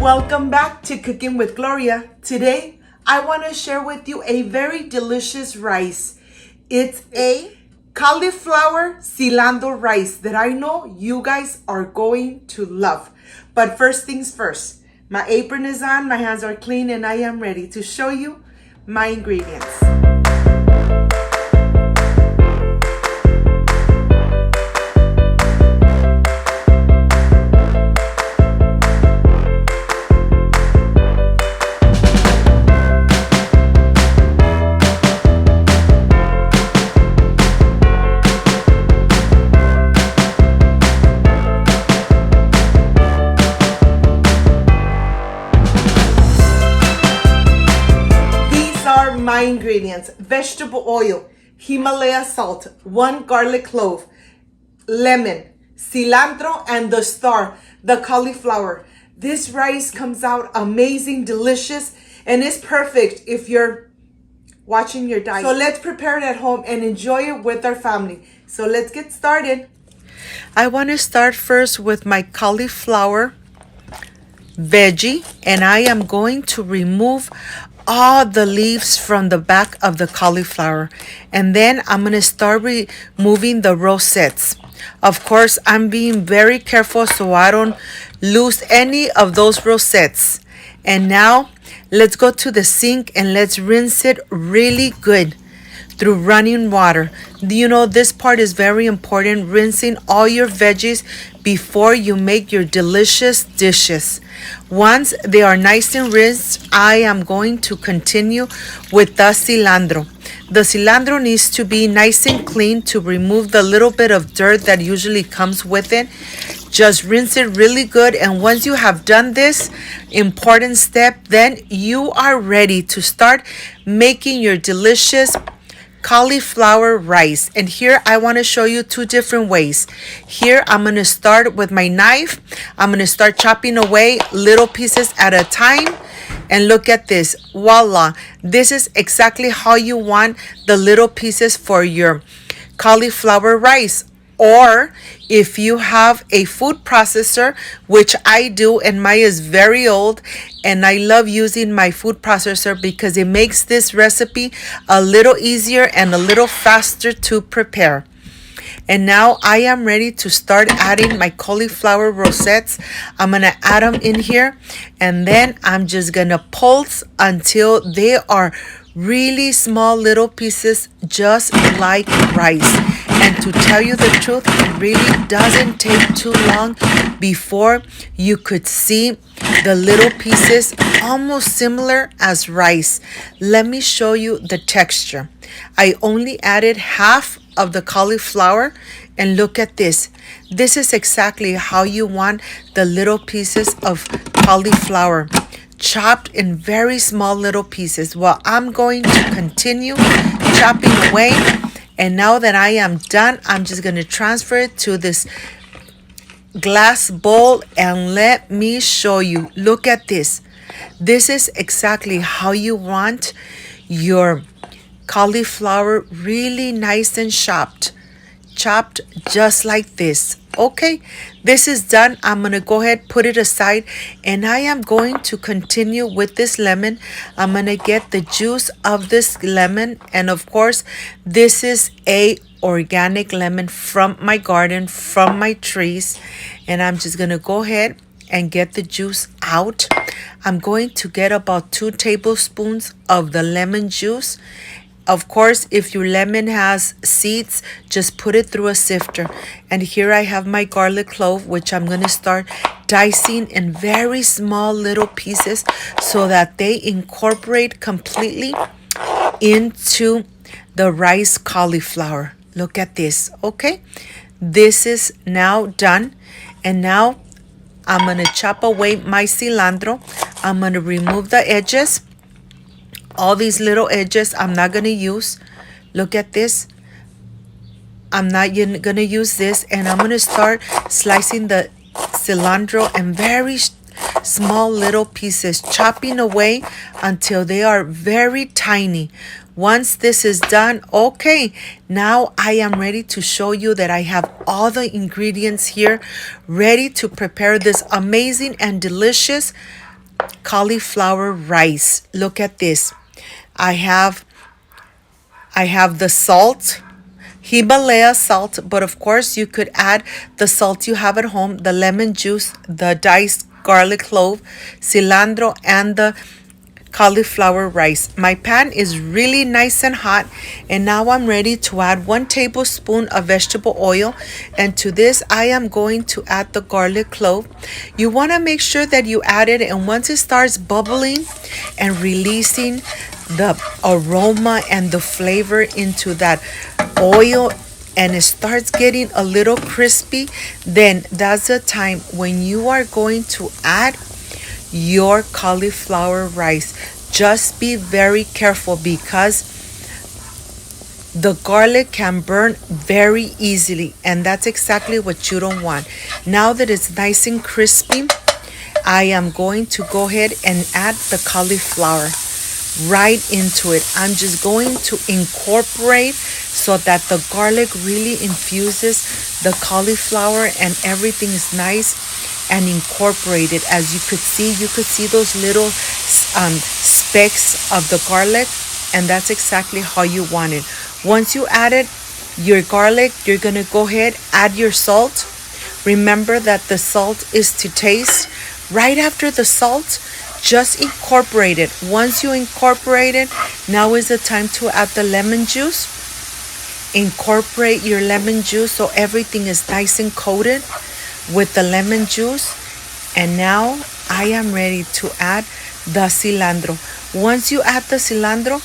Welcome back to Cooking with Gloria. Today, I want to share with you a very delicious rice. It's a cauliflower cilantro rice that I know you guys are going to love. But first things first, my apron is on, my hands are clean, and I am ready to show you my ingredients. My ingredients: vegetable oil, Himalaya salt, 1 garlic clove, lemon, cilantro, and the star, the cauliflower. This rice comes out amazing, delicious, and it's perfect if you're watching your diet. So let's prepare it at home and enjoy it with our family. So let's get started. I want to start first with my cauliflower veggie, and I am going to remove all the leaves from the back of the cauliflower, and then I'm going to start removing the rosettes. Of course, I'm being very careful so I don't lose any of those rosettes. And now let's go to the sink and let's rinse it really good through running water. You know, this part is very important, rinsing all your veggies before you make your delicious dishes. Once they are nice and rinsed, I am going to continue with the cilantro. The cilantro needs to be nice and clean to remove the little bit of dirt that usually comes with it. Just rinse it really good, and once you have done this important step, then you are ready to start making your delicious cauliflower rice. And here I want to show you two different ways. Here I'm going to start with my knife. I'm going to start chopping away little pieces at a time. And look at this. Voila. This is exactly how you want the little pieces for your cauliflower rice. Or if you have a food processor, which I do, and mine is very old, and I love using my food processor because it makes this recipe a little easier and a little faster to prepare. And now I am ready to start adding my cauliflower rosettes. I'm going to add them in here, and then I'm just going to pulse until they are really small little pieces, just like rice. And to tell you the truth, it really doesn't take too long before you could see the little pieces almost similar as rice. Let me show you the texture. I only added half of the cauliflower, and look at this. This is exactly how you want the little pieces of cauliflower, chopped in very small little pieces. Well, I'm going to continue chopping away. And now that I am done, I'm just going to transfer it to this glass bowl, and let me show you. Look at this. This is exactly how you want your cauliflower, really nice and chopped just like this. Okay, this is done. I'm going to go ahead, put it aside, and I am going to continue with this lemon. I'm going to get the juice of this lemon, and of course, this is a organic lemon from my garden, from my trees, and I'm just going to go ahead and get the juice out. I'm going to get about 2 tablespoons of the lemon juice. Of course, if your lemon has seeds, just put it through a sifter. And here I have my garlic clove, which I'm going to start dicing in very small little pieces so that they incorporate completely into the rice cauliflower. Look at this. Okay, this is now done. And now I'm going to chop away my cilantro. I'm going to remove the edges. All these little edges I'm not going to use. Look at this. I'm not going to use this. And I'm going to start slicing the cilantro in very small little pieces, chopping away until they are very tiny. Once this is done, okay, now I am ready to show you that I have all the ingredients here ready to prepare this amazing and delicious cauliflower rice. Look at this. I have the salt, Himalaya salt, but of course you could add the salt you have at home, the lemon juice, the diced garlic clove, cilantro, and the cauliflower rice. My pan is really nice and hot, and now I'm ready to add 1 tablespoon of vegetable oil, and to this I am going to add the garlic clove. You want to make sure that you add it, and once it starts bubbling and releasing the aroma and the flavor into that oil, and it starts getting a little crispy, then that's the time when you are going to add your cauliflower rice. Just be very careful because the garlic can burn very easily, and that's exactly what you don't want. Now that it's nice and crispy, I am going to go ahead and add the cauliflower right into it. I'm just going to incorporate so that the garlic really infuses the cauliflower and everything is nice and incorporated. As you could see those little specks of the garlic, and that's exactly how you want it. Once you added your garlic, you're gonna go ahead, add your salt. Remember that the salt is to taste. Right after the salt, just incorporate it. Once you incorporate it, now is the time to add the lemon juice. Incorporate your lemon juice so everything is nice and coated with the lemon juice. And now I am ready to add the cilantro. Once you add the cilantro,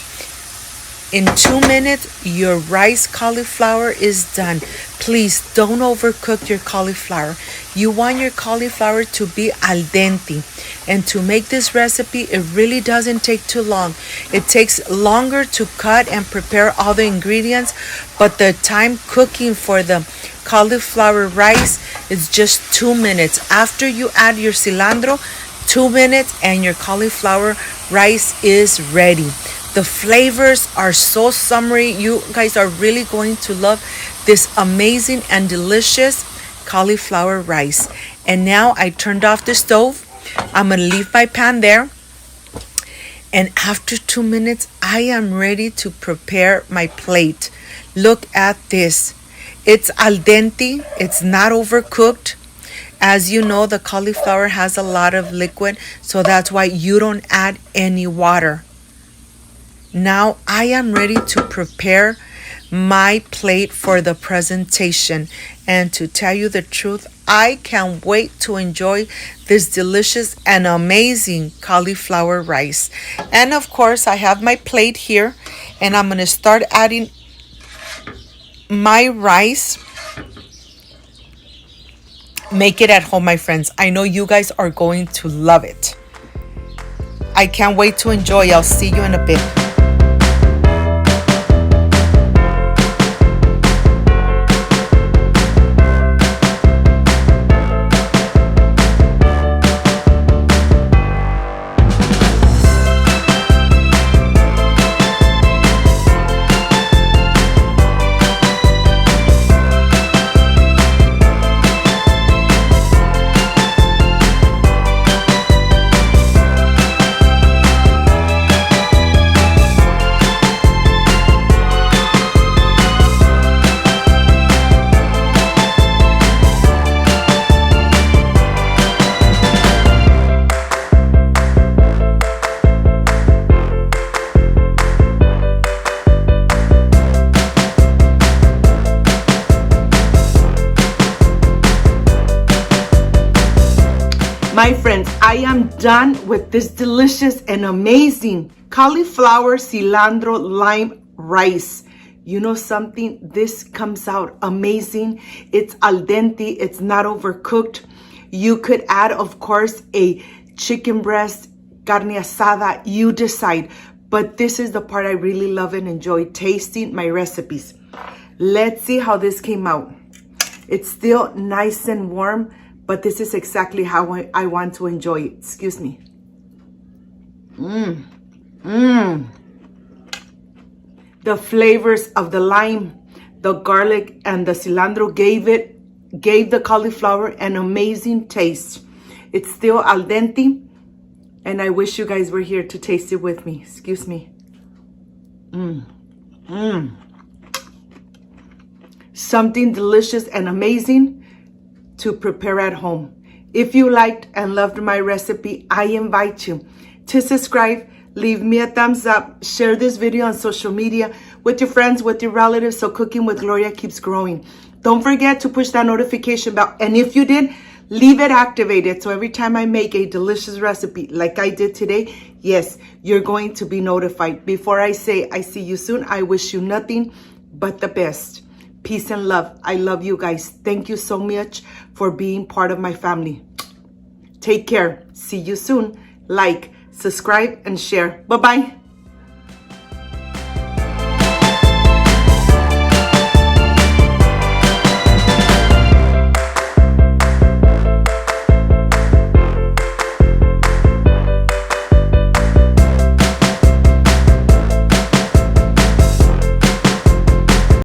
in 2 minutes, your rice cauliflower is done. Please don't overcook your cauliflower. You want your cauliflower to be al dente. And to make this recipe, it really doesn't take too long. It takes longer to cut and prepare all the ingredients, but the time cooking for the cauliflower rice is just 2 minutes. After you add your cilantro, 2 minutes and your cauliflower rice is ready. The flavors are so summery. You guys are really going to love this amazing and delicious cauliflower rice. And now I turned off the stove. I'm going to leave my pan there. And after 2 minutes, I am ready to prepare my plate. Look at this. It's al dente. It's not overcooked. As you know, the cauliflower has a lot of liquid, so that's why you don't add any water. Now I am ready to prepare my plate for the presentation. And to tell you the truth, I can't wait to enjoy this delicious and amazing cauliflower rice. And of course, I have my plate here, and I'm going to start adding my rice. Make it at home, my friends. I know you guys are going to love it. I can't wait to enjoy. I'll see you in a bit. My friends, I am done with this delicious and amazing cauliflower cilantro lime rice. You know something? This comes out amazing. It's al dente. It's not overcooked. You could add, of course, a chicken breast, carne asada. You decide. But this is the part I really love and enjoy tasting my recipes. Let's see how this came out. It's still nice and warm, but this is exactly how I want to enjoy it. Excuse me. The flavors of the lime, the garlic, and the cilantro gave the cauliflower an amazing taste. It's still al dente, And I wish you guys were here to taste it with me. Excuse me. Something delicious and amazing to prepare at home. If you liked and loved my recipe, I invite you to subscribe, leave me a thumbs up, share this video on social media with your friends, with your relatives, so Cooking with Gloria keeps growing. Don't forget to push that notification bell. And if you did, leave it activated. So every time I make a delicious recipe like I did today, yes, you're going to be notified. Before I say I see you soon, I wish you nothing but the best. Peace and love. I love you guys. Thank you so much for being part of my family. Take care. See you soon. Like, subscribe, and share. Bye-bye.